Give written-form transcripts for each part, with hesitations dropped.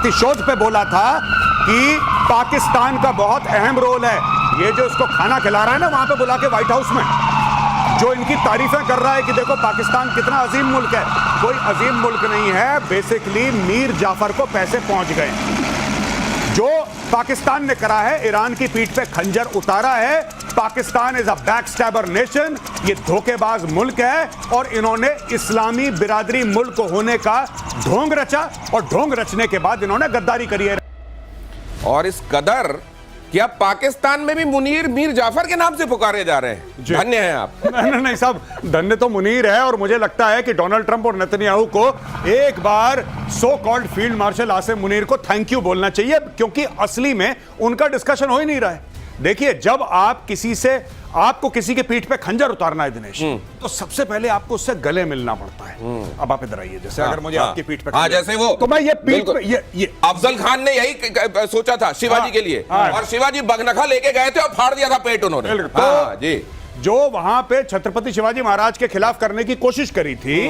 प्रतिशोध पे बोला था कि पाकिस्तान का बहुत अहम रोल है। ये जो इसको खाना खिला रहा है ना वहां पे बुला के व्हाइट हाउस में, जो इनकी तारीफें कर रहा है कि देखो पाकिस्तान कितना अजीम मुल्क है, कोई अजीम मुल्क नहीं है। बेसिकली मीर जाफर को पैसे पहुंच गए। जो पाकिस्तान ने करा है, ईरान की पीठ पे खंजर उतारा है। पाकिस्तान इज अ बैकस्टैबर नेशन, ये धोखेबाज मुल्क है और इन्होंने इस्लामी बिरादरी मुल्क होने का ढोंग रचा और ढोंग रचने के बाद इन्होंने गद्दारी करी है। और इस कदर कि अब पाकिस्तान में भी मुनीर मीर जाफर के नाम से पुकारे जा रहे हैं। धन्य हैं आप। नहीं साहब, धन्य तो मुनीर है और मुझे लगता है कि डोनाल्ड ट्रंप और नेतन्याहू को एक बार so called field marshal Asim Munir को थैंक यू बोलना चाहिए, क्योंकि असली में उनका डिस्कशन हो ही नहीं रहा है। देखिए, जब आप आपको किसी के पीठ पे खंजर उतारना है दिनेश, तो सबसे पहले आपको उससे गले मिलना पड़ता है। अब आप इधर आइए, जैसे अगर मुझे आपकी पीठ पे जैसे वो, तो मैं ये पीठ पे ये अफजल खान ने यही सोचा था शिवाजी के लिए, और शिवाजी बगनखा लेके गए थे और फाड़ दिया था पेट उन्होंने। जी, जो वहां पे छत्रपति शिवाजी महाराज के खिलाफ करने की कोशिश करी थी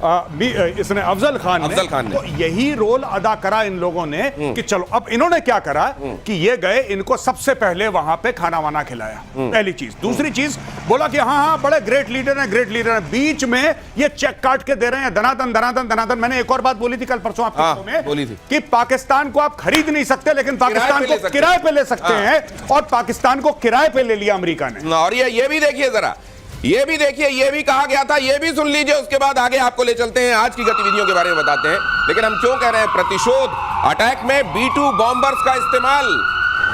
इसने अफजल खान ने, तो यही रोल अदा करा इन लोगों ने कि चलो। अब इन्होंने क्या करा कि ये गए, इनको सबसे पहले वहां पे खाना वाना खिलाया, पहली चीज। दूसरी चीज बोला कि हाँ बड़े ग्रेट लीडर हैं। बीच में ये चेक काट के दे रहे हैं धनाधन धनाधन धनाधन। मैंने एक और बात बोली थी कल परसों आपको बोली थी कि पाकिस्तान को आप खरीद नहीं सकते, लेकिन पाकिस्तान को किराए पे ले सकते हैं, और पाकिस्तान को किराए पे ले लिया अमेरिका ने। और ये भी देखिए जरा, ये भी देखिए, ये भी कहा गया था, ये भी सुन लीजिए। उसके बाद आगे आपको ले चलते हैं, आज की गतिविधियों के बारे में बताते हैं। लेकिन हम क्यों कह रहे हैं प्रतिशोध अटैक में B-2 बॉम्बर्स का इस्तेमाल।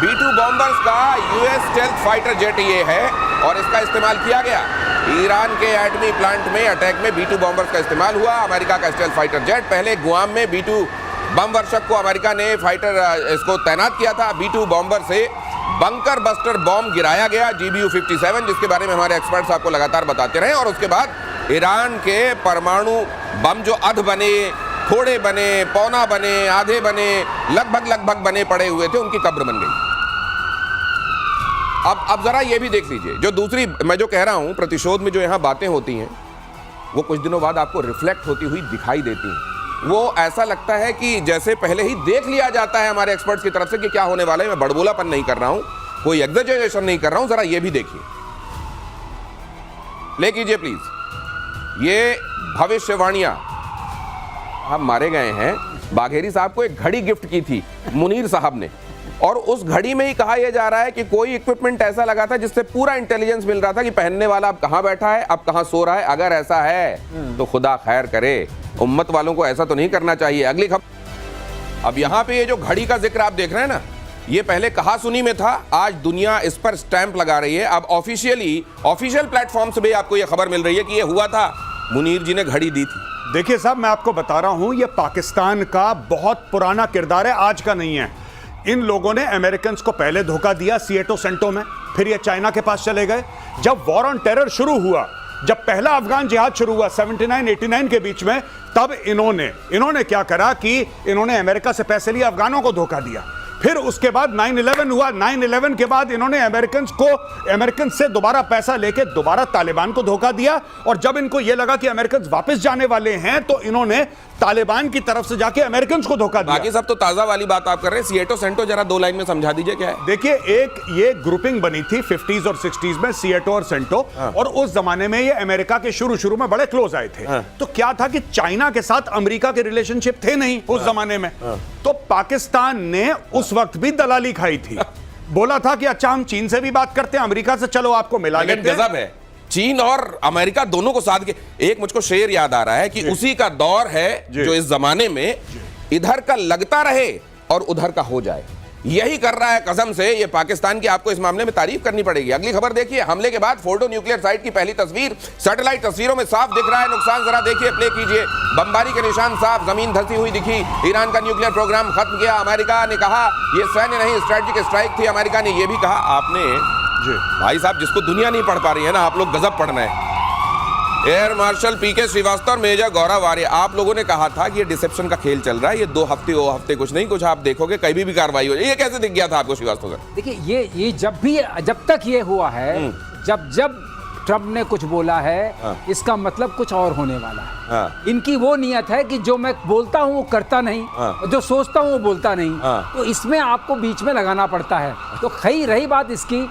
B-2 बॉम्बर्स का यूएस स्टेल्थ फाइटर जेट ये है और इसका इस्तेमाल किया गया। ईरान के एटमी प्लांट में अटैक में B-2 बॉम्बर्स का इस्तेमाल हुआ। अमेरिका का स्टेल्थ फाइटर जेट, पहले गुआम में B-2 बम वर्षक को अमेरिका ने फाइटर इसको तैनात किया था। B-2 बॉम्बर से बंकर बस्टर बॉम्ब गिराया गया GBU-57, जिसके बारे में हमारे एक्सपर्ट्स आपको लगातार बताते रहे। और उसके बाद ईरान के परमाणु बम जो अध बने, थोड़े बने, पौना बने, आधे बने, लगभग बने पड़े हुए थे, उनकी कब्र बन गई। अब जरा ये भी देख लीजिए, जो दूसरी मैं जो कह रहा हूं, प्रतिशोध में जो यहां बातें होती हैं वो कुछ दिनों बाद आपको रिफ्लेक्ट होती हुई दिखाई देती हैं। वो ऐसा लगता है कि जैसे पहले ही देख लिया जाता है हमारे एक्सपर्ट्स की तरफ से कि क्या होने वाला है। मैं बड़बोलापन नहीं कर रहा हूं, कोई एग्जैजरेशन नहीं कर रहा हूं। जरा ये भी देखिए, ले कीजिए प्लीज। ये भविष्यवाणियां हम मारे गए हैं। बाघेरी साहब को एक घड़ी गिफ्ट की थी मुनीर साहब ने, और उस घड़ी में ही कहा यह जा रहा है कि कोई इक्विपमेंट ऐसा लगा था जिससे पूरा इंटेलिजेंस मिल रहा था कि पहनने वाला अब कहां बैठा है, अब कहां सो रहा है। अगर ऐसा है तो खुदा खैर करे, उम्मत वालों को ऐसा तो नहीं करना चाहिए। अगली खबर, अब यहां पे ये जो घड़ी का जिक्र आप देख रहे हैं ना, ये पहले कहा सुनी में था, आज दुनिया इस पर स्टैंप लगा रही है। अब ऑफिशियल प्लेटफॉर्म से भी आपको ये खबर मिल रही है कि ये हुआ था, मुनीर जी ने घड़ी दी थी। देखिए साहब, मैं आपको बता रहा हूं, ये पाकिस्तान का बहुत पुराना किरदार है, आज का नहीं है। इन लोगों ने अमेरिकन को पहले धोखा दिया सिएटो सेंटो में, फिर ये चाइना के पास चले गए। जब वॉर ऑन टेरर शुरू हुआ, जब पहला अफगान जिहाद शुरू हुआ 79-89 के बीच में, तब इन्होंने क्या करा कि इन्होंने अमेरिका से पैसे लिए, अफगानों को धोखा दिया। फिर उसके बाद 9/11 हुआ। 9/11 के बाद इन्होंने अमेरिकन से दोबारा पैसा लेके दोबारा तालिबान को धोखा दिया। और जब इनको यह लगा कि अमेरिकन वापस जाने वाले हैं, तो इन्होंने तालिबान की तरफ से जाके अमेरिकन को धोखा दिया। बाकी सब तो ताजा वाली बात आप कर रहे हैं। सिएटो सेंटो जरा 2 लाइन में समझा दीजिए क्या है। देखिए, एक ये ग्रुपिंग बनी थी 50s और 60s में, सिएटो और सेंटो। और उस जमाने में ये अमेरिका के शुरू में बड़े क्लोज आए थे। तो क्या था कि चाइना के साथ अमेरिका के रिलेशनशिप थे नहीं उस जमाने में। तो पाकिस्तान ने उस वक्त भी दलाली खाई थी। बोला था कि अच्छा हम चीन से भी बात करते हैं, अमेरिका से चलो आपको मिला लेते हैं। गजब है, चीन और अमेरिका दोनों को साथ के। एक मुझको शेर याद आ रहा है कि उसी का दौर है जो इस जमाने में इधर का लगता रहे और उधर का हो जाए। यही कर रहा है कसम से ये पाकिस्तान की। आपको इस मामले में तारीफ करनी पड़ेगी। अगली खबर देखिए, हमले के बाद फोर्डो न्यूक्लियर साइट की पहली तस्वीर सैटेलाइट तस्वीरों में साफ दिख रहा है नुकसान। जरा देखिए, प्ले कीजिए। बमबारी के निशान साफ, जमीन धंसी हुई दिखी। ईरान का न्यूक्लियर प्रोग्राम खत्म किया। अमेरिका ने कहा ये सैन्य नहीं स्ट्रेटेजिक स्ट्राइक थी। अमेरिका ने यह भी कहा। आपने भाई साहब, जिसको दुनिया नहीं पढ़ पा रही है ना, आप लोग गजब पढ़ना है। एयर मार्शल पीके श्रीवास्तव और मेजर गौरव आर्य, आप लोगों ने कहा था कि ये डिसेप्शन का खेल चल रहा है, ये 2 हफ्ते वो हफ्ते कुछ नहीं कुछ आप देखोगे कहीं भी कार्रवाई हो जाए। ये कैसे दिख गया था आपको श्रीवास्तव सर? देखिए, ये जब तक ये हुआ है, जब ट्रम्प ने कुछ बोला है, इसका मतलब कुछ और होने वाला है। इनकी वो नियत है कि जो मैं बोलता हूँ वो करता नहीं, जो सोचता हूँ वो बोलता नहीं, तो इसमें आपको बीच में लगाना पड़ता है। तो खैर रही बात इसकी,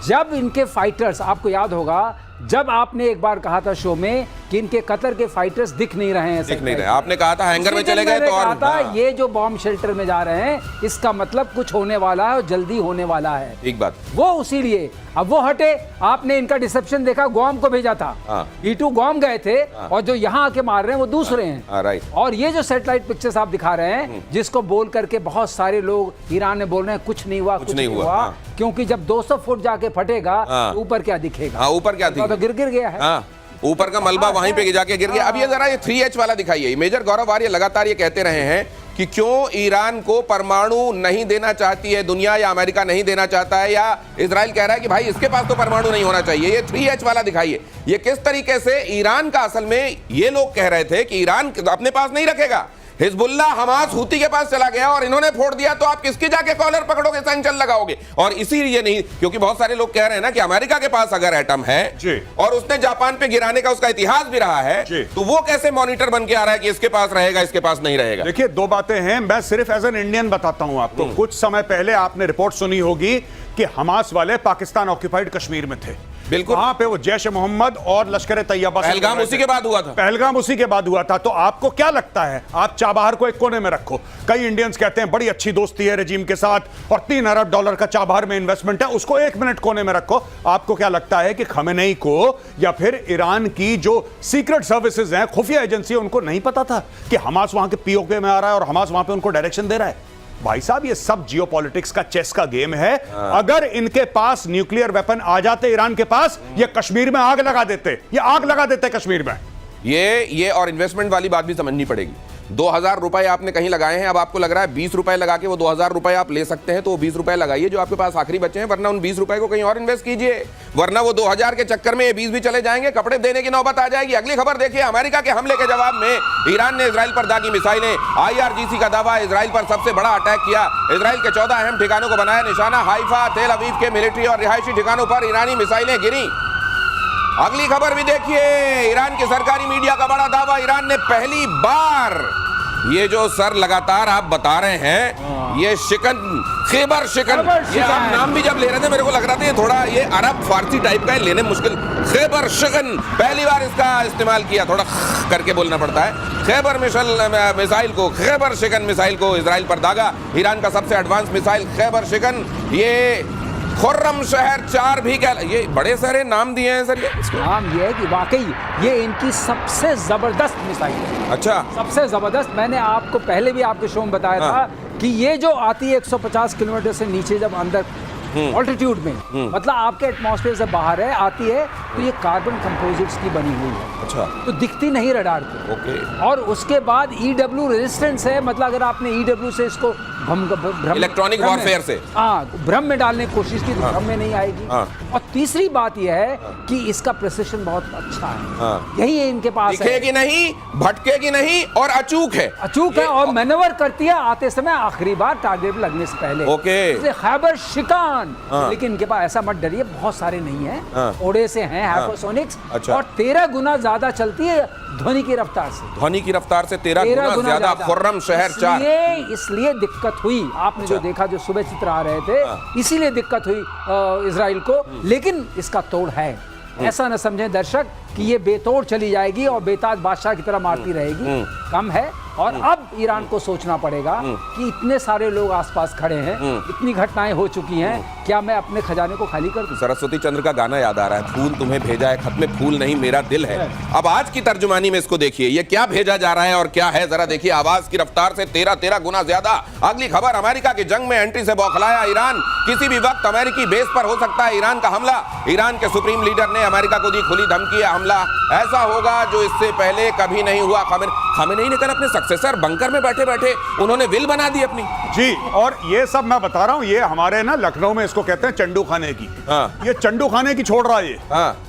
जब इनके फाइटर्स, आपको याद होगा जब आपने एक बार कहा था शो में कि इनके कतर के फाइटर्स दिख नहीं रहे हैं, दिख नहीं रहे, आपने कहा था हैंगर में चले गए, तो और कहा था ये जो बॉम्ब शेल्टर में जा रहे हैं इसका मतलब कुछ होने वाला है और जल्दी होने वाला है। एक बात वो उसी लिए अब वो हटे। आपने इनका डिसेप्शन देखा, गुआम को भेजा था, E2 गुआम गए थे, और जो यहाँ आके मार रहे हैं वो दूसरे हैं। राइट। और ये जो सैटेलाइट पिक्चर्स आप दिखा रहे हैं, जिसको बोल करके बहुत सारे लोग ईरान में बोल रहे हैं कुछ नहीं हुआ, कुछ नहीं हुआ, क्योंकि जब 200 फुट जाके फटेगा तो ऊपर क्या दिखेगा? ऊपर क्या दिखेगा? तो गिर गया है, ऊपर का मलबा वहीं पे जाके गिर गया। अब ये जरा ये 3H वाला दिखाइए। मेजर गौरव आर्य लगातार ये कहते रहे हैं कि क्यों ईरान को परमाणु नहीं देना चाहती है दुनिया, या अमेरिका नहीं देना चाहता है, या इजराइल कह रहा है कि भाई इसके पास तो परमाणु नहीं होना चाहिए। ये 3H वाला दिखाइए, ये किस तरीके से ईरान का, असल में ये लोग कह रहे थे कि ईरान अपने पास नहीं रखेगा, हिजबुल्लाह हमास हूती के पास चला गया और इन्होंने फोड़ दिया, तो आप किसकी जाके कॉलर पकड़ोगे, सैंक्शन लगाओगे? और इसीलिए नहीं, क्योंकि बहुत सारे लोग कह रहे हैं ना कि अमेरिका के पास अगर एटम है और उसने जापान पे गिराने का उसका इतिहास भी रहा है, तो वो कैसे मॉनिटर बन के आ रहा है कि इसके पास रहेगा, इसके पास नहीं रहेगा? देखिए, दो बातें हैं, मैं सिर्फ एज एन इंडियन बताता हूं आपको। कुछ समय पहले आपने रिपोर्ट सुनी होगी कि हमास वाले पाकिस्तान ऑक्यूपाइड कश्मीर में थे। बिल्कुल, वहां पे वो जैश मोहम्मद और लश्कर तैयबा, पहलगाम उसी के बाद हुआ था। पहलगाम उसी के बाद हुआ था। तो आपको क्या लगता है, आप चाबहार को एक कोने में रखो, कई इंडियंस कहते हैं बड़ी अच्छी दोस्ती है रेजिम के साथ और $3 अरब का चाबहार में इन्वेस्टमेंट है, उसको 1 मिनट कोने में रखो। आपको क्या लगता है कि खमेनेई को या फिर ईरान की जो सीक्रेट सर्विसेज हैं, खुफिया एजेंसी, उनको नहीं पता था कि हमास वहां के पीओके में आ रहा है और हमास वहां पे उनको डायरेक्शन दे रहा है? भाई साहब, ये सब जियोपॉलिटिक्स का चेस का गेम है। अगर इनके पास न्यूक्लियर वेपन आ जाते ईरान के पास, ये कश्मीर में आग लगा देते, ये आग लगा देते कश्मीर में। ये और इन्वेस्टमेंट वाली बात भी समझनी पड़ेगी। 2000 रुपए आपने कहीं लगाए हैं, अब आपको लग रहा है 20 रुपए लगा के वो 2000 रुपए आप ले सकते हैं, तो वो 20 रुपए लगाइए जो आपके पास आखिरी बचे हैं, वरना उन 20 रुपए को कहीं और इन्वेस्ट कीजिए, वरना वो 2000 के चक्कर में ये 20 भी चले जाएंगे, कपड़े देने की नौबत आ जाएगी। अगली खबर देखिए, अमेरिका के हमले के जवाब में ईरान ने इजराइल पर दागी मिसाइलें। IRGC का दावा, इजराइल पर सबसे बड़ा अटैक किया, इजराइल के 14 अहम ठिकानों को बनाया निशाना। हाइफा, तेल अवीव के मिलिट्री और रिहायशी ठिकानों पर ईरानी मिसाइलें गिरी। अगली खबर भी देखिए, ईरान के सरकारी मीडिया का बड़ा दावा, ईरान ने पहली बार, ये जो सर लगातार आप बता रहे हैं, ये शिकन, खैबर शिकन, ये आप नाम भी जब ले रहे थे मेरे को लग रहा था ये थोड़ा ये अरब फारसी टाइप का है, लेने मुश्किल। खैबर शिकन, पहली बार इसका इस्तेमाल किया, थोड़ा करके बोलना पड़ता है। खैबर मिसाइल को, खैबर शिकन मिसाइल को इजराइल पर दागा। ईरान का सबसे एडवांस मिसाइल खैबर शिकन, ये खुर्रम शहर 4 भी क्या, ये बड़े सारे नाम दिए हैं सर। ये नाम ये है कि वाकई ये इनकी सबसे जबरदस्त मिसाइल है। अच्छा, सबसे जबरदस्त। मैंने आपको पहले भी आपके शो में बताया था कि ये जो आती है 150 किलोमीटर से नीचे, जब अंदर ऑल्टीट्यूड में, मतलब आपके एटमॉस्फेयर से बाहर है, आती है, तो ये कार्बन कंपोजिट्स की बनी हुई है। अच्छा, तो दिखती नहीं रडार पे। ओके। और उसके बाद EW रेजिस्टेंस है, मतलब अगर आपने EW से इसको इलेक्ट्रॉनिक वॉरफेयर से भ्रम में डालने की कोशिश की तो भ्रम में नहीं आएगी। और तीसरी बात यह है कि इसका प्रिसिशन बहुत अच्छा है। यही है इनके पास, दिखेगी नहीं, भटकेगी नहीं और अचूक है, अचूक है, और मैनेवर करती है आते समय आखिरी बार टारगेट लगने से पहले। ओके। खैबर शिकान, लेकिन इनके पास, ऐसा मत डरिए, बहुत सारे नहीं है, थोड़े से हैं हाइपरसोनिक्स। और 13 गुना ज्यादा चलती है ध्वनि की रफ्तार से। ध्वनि की रफ्तार से 13 गुना ज्यादा। खुर्रम शहर 4। इसलिए दिक्कत हुई, आपने जो देखा, जो सुबह चित्र आ रहे थे, इसीलिए दिक्कत हुई इजराइल को। लेकिन इसका तोड़ है, ऐसा न समझें दर्शक कि ये बेतोड़ चली जाएगी और बेताज बादशाह की तरह मारती रहेगी, कम है। और अब ईरान को सोचना पड़ेगा कि इतने सारे लोग आसपास खड़े हैं, इतनी घटनाएं हो चुकी हैं, क्या मैं अपने खजाने को खाली कर दूं? सरस्वती चंद्र का गाना याद आ रहा है, फूल तुम्हें भेजा है, खत में फूल नहीं मेरा दिल है। अब आज की तर्जुमानी में इसको देखिए, ये क्या भेजा जा रहा है और क्या है, जरा देखिए। आवाज की रफ्तार से 13 गुना ज्यादा। अगली खबर, अमेरिका की जंग में एंट्री से बौखलाया ईरान, किसी भी वक्त अमेरिकी बेस पर हो सकता है ईरान का हमला। ईरान के सुप्रीम लीडर ने अमेरिका को दी खुली धमकी, हमला ऐसा होगा जो इससे पहले कभी नहीं हुआ। खमेनेई ने कल अपने सक्सेसर बंकर में बैठे बैठे उन्होंने विल बना दी अपनी। जी, और ये सब मैं बता रहा हूं, ये हमारे ना लखनऊ में इसको कहते हैं चंडू खाने की। ये चंडू खाने की छोड़ रहा है ये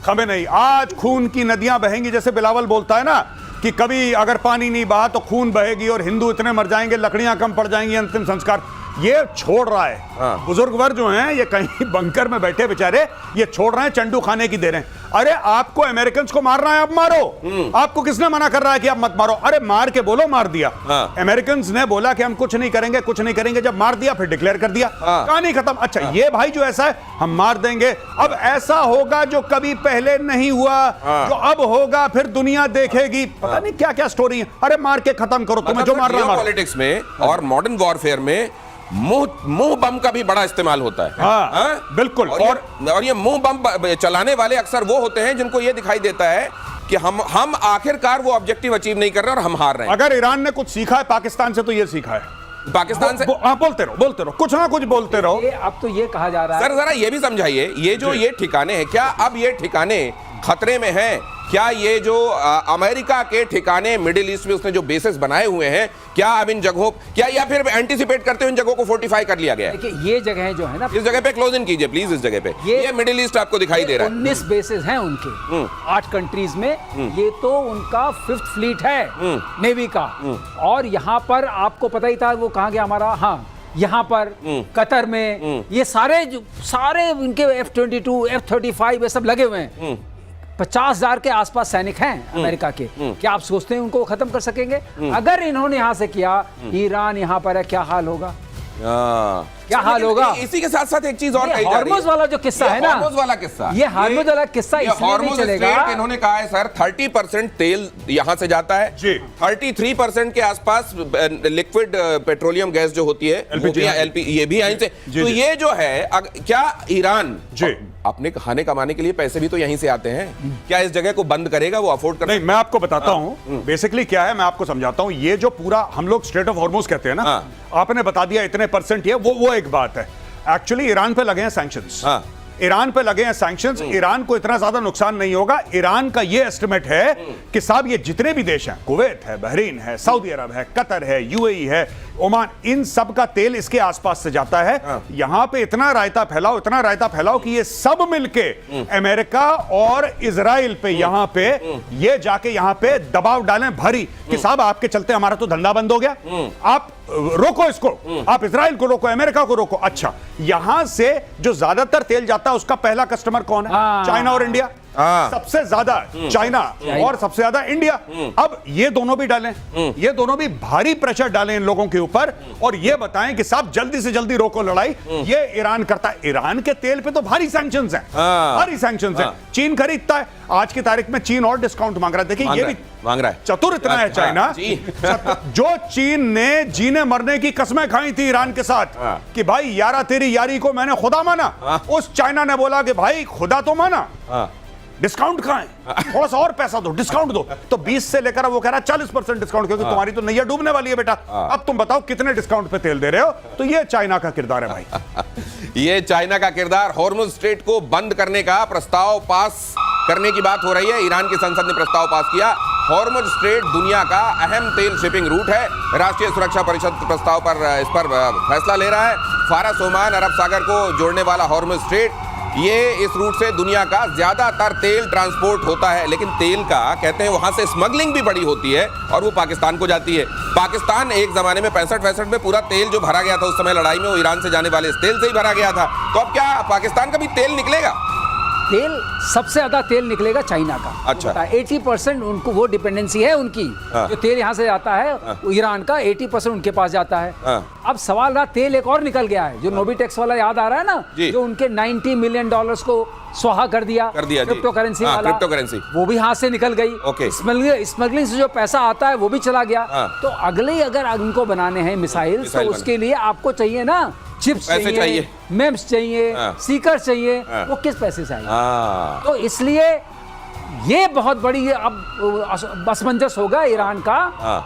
खमेनेई। आज खून की नदियां बहेंगी, जैसे बिलावल बोलता है ना कि कभी अगर पानी नहीं बहा तो खून बहेगी और हिंदू इतने मर जाएंगे, लकड़ियां कम पड़ जाएंगी, अंतिम संस्कार। ये छोड़ रहा है। बुजुर्ग वर्ग जो हैं, ये कहीं बंकर में बैठे बेचारे, ये छोड़ रहे हैं, चंडू खाने की दे रहे हैं। अरे आपको अमेरिकन को मारना है, आप मारो। आपको किसने मना कर रहा है कि आप मत मारो? अरे मार के बोलो मार दिया। अमेरिकन ने बोला कि हम कुछ नहीं करेंगे, कुछ नहीं करेंगे, जब मार दिया फिर डिक्लेयर कर दिया, कहानी खत्म। अच्छा ये भाई जो ऐसा है हम मार देंगे, अब ऐसा होगा जो कभी पहले नहीं हुआ, जो अब होगा, फिर दुनिया देखेगी, पता नहीं क्या क्या स्टोरी है। अरे मार के खत्म करो, तुम्हें जो मारना है। पॉलिटिक्स में और मॉडर्न वॉरफेयर में मुंह बम का भी बड़ा इस्तेमाल होता है। हाँ, बिल्कुल। और ये मुंह बम चलाने वाले अक्सर वो होते हैं जिनको ये दिखाई देता है कि हम आखिरकार वो ऑब्जेक्टिव अचीव नहीं कर रहे और हम हार रहे हैं। अगर ईरान ने कुछ सीखा है पाकिस्तान से तो ये सीखा है। पाकिस्तान से बोलते रहो, कुछ ना कुछ बोलते रहो। अब तो ये कहा जा रहा है सर, जरा ये भी समझाइए, ये जो ये ठिकाने हैं, क्या अब ये ठिकाने खतरे में हैं? क्या ये जो अमेरिका के ठिकाने मिडिल ईस्ट में उसने जो बेसेस बनाए हुए हैं, क्या अब इन जगहों क्या, या फिर एंटीसिपेट करते हुए इन जगहों को फोर्टिफाई कर लिया गया है? देखिए ये जगह जो है ना, इस जगह पे क्लोज इन कीजिए प्लीज। इस जगह पे ये मिडिल ईस्ट आपको दिखाई दे रहा है। 19 बेसेस हैं उनके 8 कंट्रीज में। ये तो उनका 5th फ्लीट है नेवी का। और यहाँ पर आपको पता ही था वो कहाँ गया हमारा, हाँ यहाँ पर कतर में ये सारे इनके F-22 F-35 ये सब लगे हुए हैं। 50,000 के आसपास सैनिक हैं अमेरिका के। क्या आप सोचते हैं उनको खत्म कर सकेंगे? अगर इन्होंने यहां से किया, ईरान यहां पर है, क्या हाल होगा? क्या हाल होगा? इसी के साथ साथ एक चीज और कही जा रही है। हार्मोज वाला जो किस्सा है ना, हार्मोज वाला किस्सा, ये हार्मोज वाला किस्सा इसलिए नहीं चलेगा। इन्होंने कहा है सर 30% तेल यहां से जाता है जी, 33% के आसपास लिक्विड पेट्रोलियम गैस जो होती है LP ये भी यहीं से। तो ये जो है क्या ईरान जी अपने खाने कमाने के लिए पैसे भी तो यहीं से आते हैं, क्या इस जगह को बंद करेगा? वो अफोर्ड कर? नहीं, मैं आपको बताता हूं बेसिकली क्या है, मैं आपको समझाता हूं। ये जो पूरा हम लोग स्ट्रेट ऑफ हॉर्मुज कहते हैं ना, आपने बता दिया इतने परसेंट, ये वो एक बात है। एक्चुअली ईरान पे लगे हैं सैंक्शंस, ईरान पे लगे हैं सैंक्शंस। ईरान को इतना ज्यादा नुकसान नहीं होगा। ईरान का ये एस्टिमेट है कि साहब ये जितने भी देश हैं, कुवैत है, बहरीन है, सऊदी अरब है, कतर है, UAE है, ओमान, इन सब का तेल इसके आसपास से जाता है। यहां पे इतना रायता फैलाओ कि ये सब मिलके अमेरिका और इजराइल पे यहां पे ये जाके यहां पे दबाव डालें भरी कि साहब आपके चलते हमारा तो धंधा बंद हो गया, आप रोको इसको, आप इजराइल को रोको, अमेरिका को रोको। अच्छा, यहां से जो ज्यादा तेल जाता है उसका पहला कस्टमर कौन है? चाइना और इंडिया। सबसे ज्यादा चाइना और सबसे ज्यादा इंडिया। अब ये दोनों भी डालें, ये दोनों भी भारी प्रेशर डालें इन लोगों के ऊपर और ये बताएं कि साहब जल्दी से जल्दी रोको लड़ाई। ये ईरान करता है। ईरान के तेल पे तो भारी सैंक्शंस हैं, भारी सैंक्शंस हैं। चीन खरीदता है, आज की तारीख में चीन और डिस्काउंट मांग रहा है। देखिए ये भी मांग रहा है, चतुर इतना है चाइना। जो चीन ने जीने मरने की कसमें खाई थी ईरान के साथ कि भाई यारा तेरी यारी को मैंने खुदा माना, उस चाइना ने बोला कि भाई खुदा तो माना, डिस्काउंट कहां है, थोड़ा सा और पैसा दो, डिस्काउंट दो। तो 20 से लेकर वो कह रहा है 40% डिस्काउंट, क्योंकि तुम्हारी तो नैया डूबने वाली है बेटा। अब तुम बताओ कितने डिस्काउंट पे तेल दे रहे हो? तो ये चाइना का किरदार है भाई। ये चाइना का किरदार। हॉर्मुज स्ट्रेट को बंद करने का प्रस्ताव पास करने की बात हो रही है। ईरान की संसद ने प्रस्ताव पास किया। हॉर्मुज स्ट्रेट दुनिया का अहम तेल शिपिंग रूट है। राष्ट्रीय सुरक्षा परिषद प्रस्ताव पर इस पर फैसला ले रहा है। फारस, ओमान, अरब सागर को जोड़ने वाला हॉर्मुज स्ट्रेट, ये इस रूट से दुनिया का ज्यादातर तेल ट्रांसपोर्ट होता है। लेकिन तेल का कहते हैं वहां से स्मगलिंग भी बड़ी होती है और वो पाकिस्तान को जाती है। पाकिस्तान एक जमाने में 65-65 में पूरा तेल जो भरा गया था उस समय लड़ाई में, वो ईरान से जाने वाले इस तेल से ही भरा गया था। तो अब क्या पाकिस्तान का भी तेल निकलेगा? तेल सबसे ज्यादा तेल निकलेगा चाइना का। अच्छा, 80% उनको वो डिपेंडेंसी है उनकी। जो तेल यहाँ से जाता है ईरान का 80% उनके पास जाता है। अब सवाल रहा, तेल एक और निकल गया है जो नोबिटेक्स वाला याद आ रहा है ना, जो उनके $90 मिलियन को स्वाहा कर दिया क्रिप्टो करेंसी वाला, क्रिप्टो करेंसी, वो भी हाथ से निकल गई। स्मगलिंग से जो पैसा आता है वो भी चला गया। तो अगले अगर इनको बनाने हैं मिसाइल, तो उसके लिए आपको चाहिए ना चिप्स चाहिए, मेम्स चाहिए, सीकर चाहिए, वो किस पैसे से आएंगे? तो इसलिए ये बहुत बड़ी अब असमंजस होगा ईरान का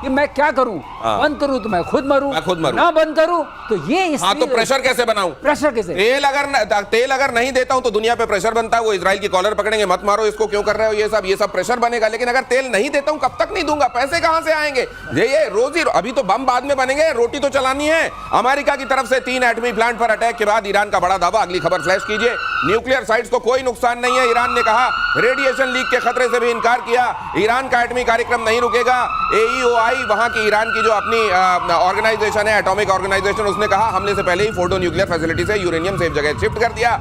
कि मैं क्या करूं, बंद करूं तो मैं खुद मरूं, ना बंद करूं तो ये तो प्रेशर कैसे बनाऊं? प्रेशर कैसे? तेल अगर नहीं देता हूं तो दुनिया पे प्रेशर बनता है, वो इजराइल की कॉलर पकड़ेंगे, मत मारो इसको, क्यों कर रहे हो ये सब प्रेशर बनेगा। लेकिन अगर तेल नहीं देता हूं, कब तक नहीं दूंगा, पैसे कहां से आएंगे? ये रोजी, अभी तो बम बाद में बनेंगे, रोटी तो चलानी है। अमेरिका की तरफ से 3 एटमी प्लांट पर अटैक के बाद ईरान का बड़ा दावा। अगली खबर फ्लैश कीजिए। न्यूक्लियर साइट्स को कोई नुकसान नहीं है, ईरान ने कहा। रेडिएशन लीक के खतरे से भी इनकार किया। ईरान का एटमी कार्यक्रम नहीं रुकेगा। AEOI वहां की ईरान की जो अपनी ऑर्गेनाइजेशन है, एटॉमिक ऑर्गेनाइजेशन, उसने कहा हमले से पहले ही फोर्डो न्यूक्लियर फैसिलिटी से यूरेनियम सेफ जगह शिफ्ट कर दिया।